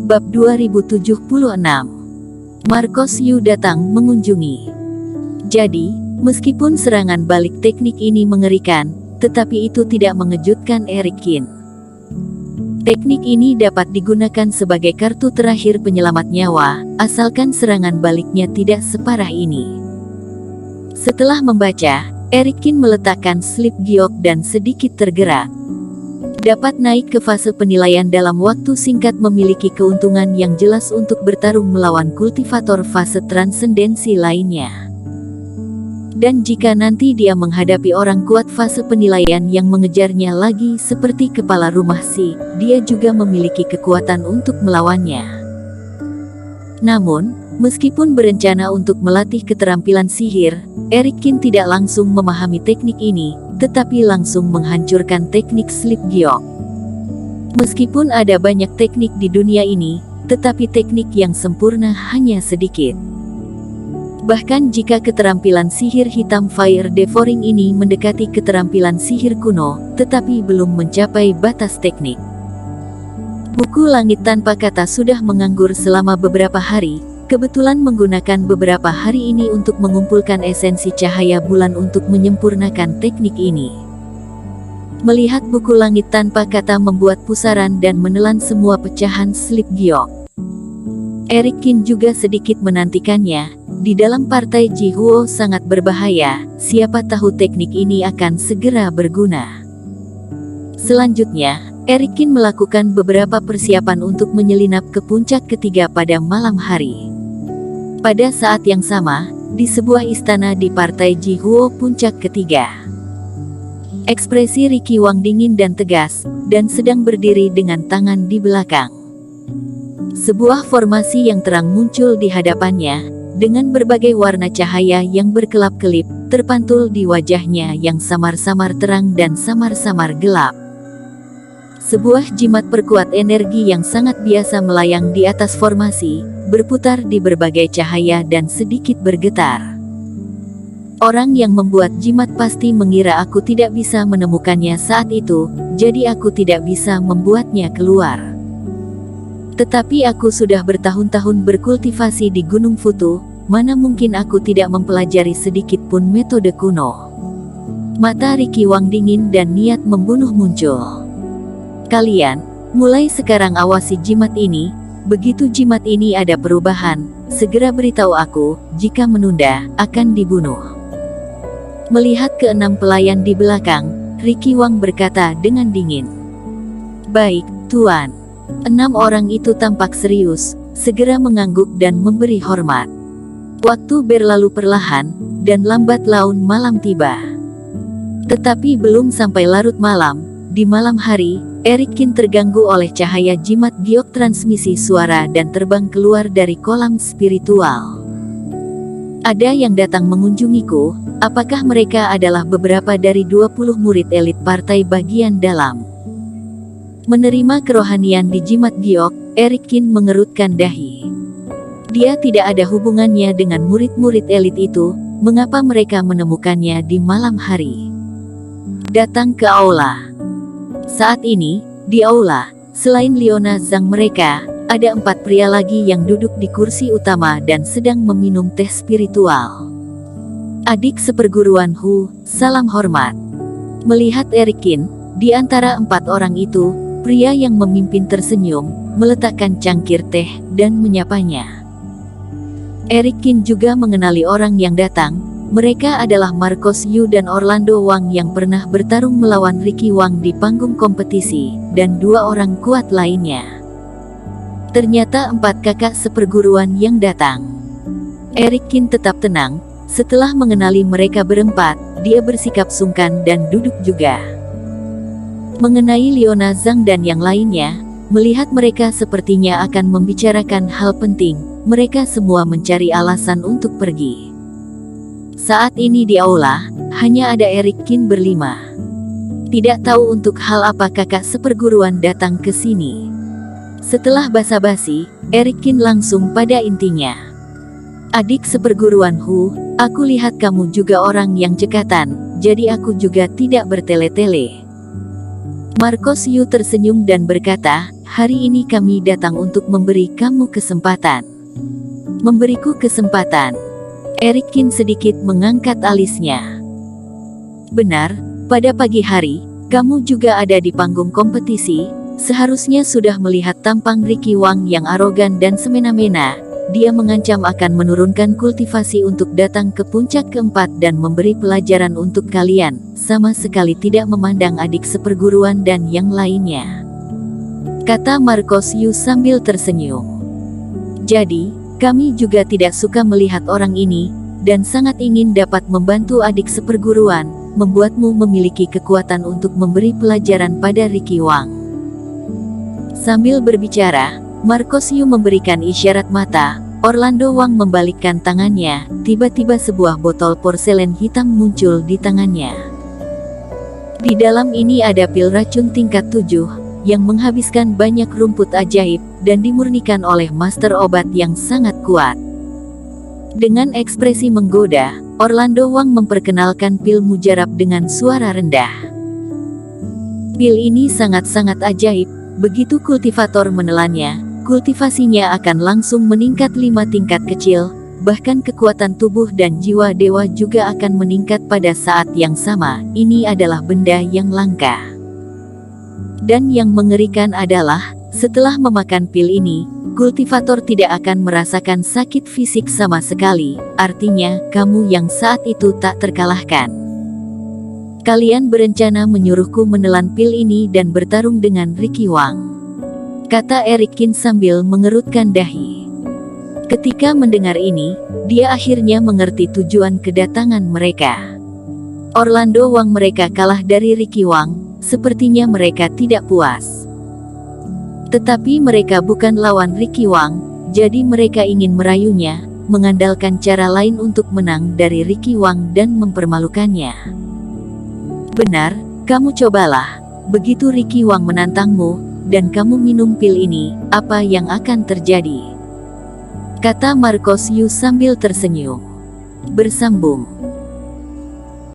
Bab 2076. Marcos Yu datang mengunjungi. Jadi, meskipun serangan balik teknik ini mengerikan, tetapi itu tidak mengejutkan Eric Kin. Teknik ini dapat digunakan sebagai kartu terakhir penyelamat nyawa, asalkan serangan baliknya tidak separah ini. Setelah membaca, Eric Kin meletakkan slip giok dan sedikit tergerak. Dapat naik ke fase penilaian dalam waktu singkat memiliki keuntungan yang jelas untuk bertarung melawan kultivator fase transendensi lainnya. Dan jika nanti dia menghadapi orang kuat fase penilaian yang mengejarnya lagi seperti kepala rumah Si, dia juga memiliki kekuatan untuk melawannya. Namun, meskipun berencana untuk melatih keterampilan sihir, Eric Kin tidak langsung memahami teknik ini, tetapi langsung menghancurkan teknik slip giok. Meskipun ada banyak teknik di dunia ini, tetapi teknik yang sempurna hanya sedikit. Bahkan jika keterampilan sihir hitam Fire Devouring ini mendekati keterampilan sihir kuno, tetapi belum mencapai batas teknik. Buku Langit Tanpa Kata sudah menganggur selama beberapa hari, kebetulan menggunakan beberapa hari ini untuk mengumpulkan esensi cahaya bulan untuk menyempurnakan teknik ini. Melihat buku Langit Tanpa Kata membuat pusaran dan menelan semua pecahan slip giok. Eric Kin juga sedikit menantikannya. Di dalam partai Jihuo sangat berbahaya, siapa tahu teknik ini akan segera berguna. Selanjutnya, Eric Kin melakukan beberapa persiapan untuk menyelinap ke puncak ketiga pada malam hari. Pada saat yang sama, di sebuah istana di partai Jihuo puncak ketiga. Ekspresi Ricky Wang dingin dan tegas, dan sedang berdiri dengan tangan di belakang. Sebuah formasi yang terang muncul di hadapannya, dengan berbagai warna cahaya yang berkelap-kelip, terpantul di wajahnya yang samar-samar terang dan samar-samar gelap. Sebuah jimat perkuat energi yang sangat biasa melayang di atas formasi, berputar di berbagai cahaya dan sedikit bergetar. Orang yang membuat jimat pasti mengira aku tidak bisa menemukannya saat itu, jadi aku tidak bisa membuatnya keluar. Tetapi aku sudah bertahun-tahun berkultivasi di Gunung Futu, mana mungkin aku tidak mempelajari sedikit pun metode kuno. Mata Ricky Wang dingin dan niat membunuh muncul. Kalian, mulai sekarang awasi jimat ini, begitu jimat ini ada perubahan, segera beritahu aku, jika menunda, akan dibunuh. Melihat keenam pelayan di belakang, Ricky Wang berkata dengan dingin. Baik, Tuan. 6 orang itu tampak serius, segera mengangguk dan memberi hormat. Waktu berlalu perlahan, dan lambat laun malam tiba. Tetapi belum sampai larut malam, di malam hari, Eric Kin terganggu oleh cahaya jimat giok transmisi suara dan terbang keluar dari kolam spiritual. Ada yang datang mengunjungiku, apakah mereka adalah beberapa dari 20 murid elit partai bagian dalam? Menerima kerohanian di jimat giok, Eric Kin mengerutkan dahi. Dia tidak ada hubungannya dengan murid-murid elit itu, mengapa mereka menemukannya di malam hari? Datang ke aula. Saat ini, di aula, selain Leona Zhang mereka, ada 4 pria lagi yang duduk di kursi utama dan sedang meminum teh spiritual. Adik seperguruan Hu, salam hormat. Melihat Eric Kin, di antara 4 orang itu, pria yang memimpin tersenyum, meletakkan cangkir teh, dan menyapanya. Eric Kin juga mengenali orang yang datang, mereka adalah Marcos Yu dan Orlando Wang yang pernah bertarung melawan Ricky Wang di panggung kompetisi, dan 2 orang kuat lainnya. Ternyata 4 kakak seperguruan yang datang. Eric Kin tetap tenang, setelah mengenali mereka berempat, dia bersikap sungkan dan duduk juga. Mengenai Leona Zhang dan yang lainnya, melihat mereka sepertinya akan membicarakan hal penting, mereka semua mencari alasan untuk pergi. Saat ini di aula, hanya ada Eric Kin berlima. Tidak tahu untuk hal apa kakak seperguruan datang ke sini. Setelah basa-basi, Eric Kin langsung pada intinya. Adik seperguruan Hu, aku lihat kamu juga orang yang cekatan, jadi aku juga tidak bertele-tele. Marcos Yu tersenyum dan berkata, hari ini kami datang untuk memberi kamu kesempatan. Memberiku kesempatan. Eric Kin sedikit mengangkat alisnya. Benar, pada pagi hari, kamu juga ada di panggung kompetisi, seharusnya sudah melihat tampang Ricky Wang yang arogan dan semena-mena. Dia mengancam akan menurunkan kultivasi untuk datang ke puncak keempat dan memberi pelajaran untuk kalian, sama sekali tidak memandang adik seperguruan dan yang lainnya. Kata Marcos Yu sambil tersenyum. Jadi, kami juga tidak suka melihat orang ini, dan sangat ingin dapat membantu adik seperguruan, membuatmu memiliki kekuatan untuk memberi pelajaran pada Ricky Wang. Sambil berbicara, Marcos Yu memberikan isyarat mata. Orlando Wang membalikkan tangannya, tiba-tiba sebuah botol porselen hitam muncul di tangannya. Di dalam ini ada pil racun tingkat 7, yang menghabiskan banyak rumput ajaib, dan dimurnikan oleh master obat yang sangat kuat. Dengan ekspresi menggoda, Orlando Wang memperkenalkan pil mujarab dengan suara rendah. Pil ini sangat-sangat ajaib, begitu kultivator menelannya, kultivasinya akan langsung meningkat 5 tingkat kecil, bahkan kekuatan tubuh dan jiwa dewa juga akan meningkat pada saat yang sama. Ini adalah benda yang langka. Dan yang mengerikan adalah, setelah memakan pil ini, kultivator tidak akan merasakan sakit fisik sama sekali, artinya, kamu yang saat itu tak terkalahkan. Kalian berencana menyuruhku menelan pil ini dan bertarung dengan Ricky Wang, kata Eric Kin sambil mengerutkan dahi. Ketika mendengar ini, dia akhirnya mengerti tujuan kedatangan mereka. Orlando Wang mereka kalah dari Ricky Wang, sepertinya mereka tidak puas. Tetapi mereka bukan lawan Ricky Wang, jadi mereka ingin merayunya, mengandalkan cara lain untuk menang dari Ricky Wang dan mempermalukannya. Benar, kamu cobalah. Begitu Ricky Wang menantangmu, dan kamu minum pil ini, apa yang akan terjadi? Kata Marcos Yu sambil tersenyum. Bersambung.